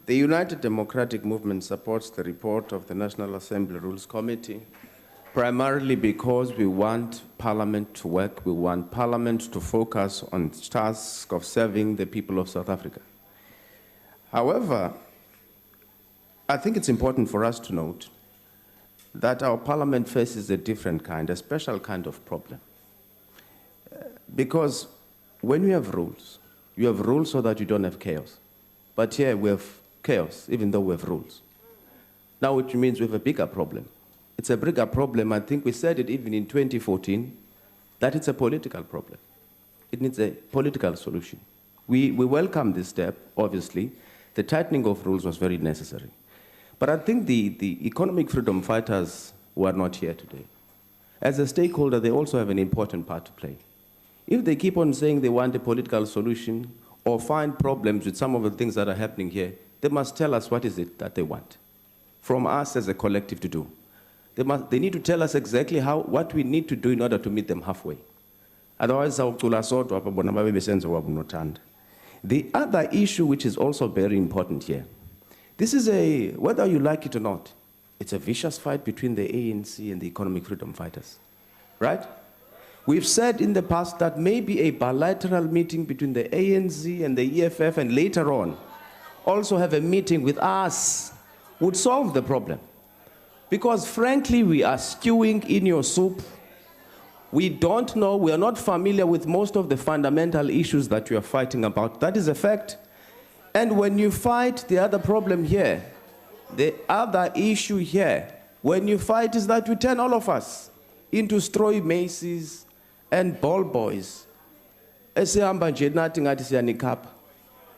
The United Democratic Movement supports the report of the National Assembly Rules Committee, primarily because we want Parliament to work, we want Parliament to focus on the task of serving the people of South Africa. However, I think it's important for us to note that our Parliament faces a different kind, a special kind of problem. Because when you have rules so that you don't have chaos. But here we have chaos, even though we have rules. Now, which means we have a bigger problem. It's a bigger problem. I think we said it even in 2014, that it's a political problem. It needs a political solution. We welcome this step, obviously. The tightening of rules was very necessary. But I think the economic freedom fighters who are not here today, as a stakeholder, they also have an important part to play. If they keep on saying they want a political solution or find problems with some of the things that are happening here, they must tell us what is it that they want from us as a collective to do. They need to tell us exactly what we need to do in order to meet them halfway. Otherwise, the other issue which is also very important here, this is whether you like it or not, it's a vicious fight between the ANC and the economic freedom fighters, right? We've said in the past that maybe a bilateral meeting between the ANC and the EFF and later on also have a meeting with us would solve the problem. Because frankly, we are stewing in your soup. We don't know, we are not familiar with most of the fundamental issues that you are fighting about. That is a fact. And when you fight the other problem here, the other issue here, when you fight is that we turn all of us into straw maces and ball boys.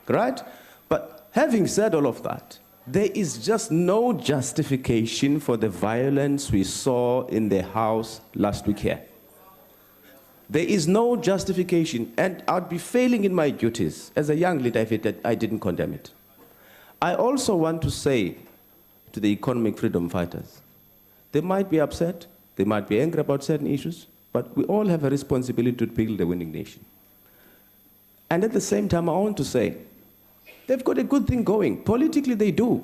Right? But having said all of that, there is just no justification for the violence we saw in the House last week here. There is no justification, and I'd be failing in my duties as a young leader if I didn't condemn it. I also want to say to the economic freedom fighters, they might be upset, they might be angry about certain issues, but we all have a responsibility to build a winning nation. And at the same time, I want to say, they've got a good thing going. Politically, they do.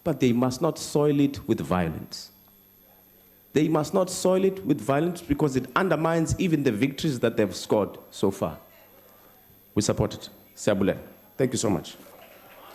But they must not soil it with violence. They must not soil it with violence because it undermines even the victories that they've scored so far. We support it. Siabule. Thank you so much.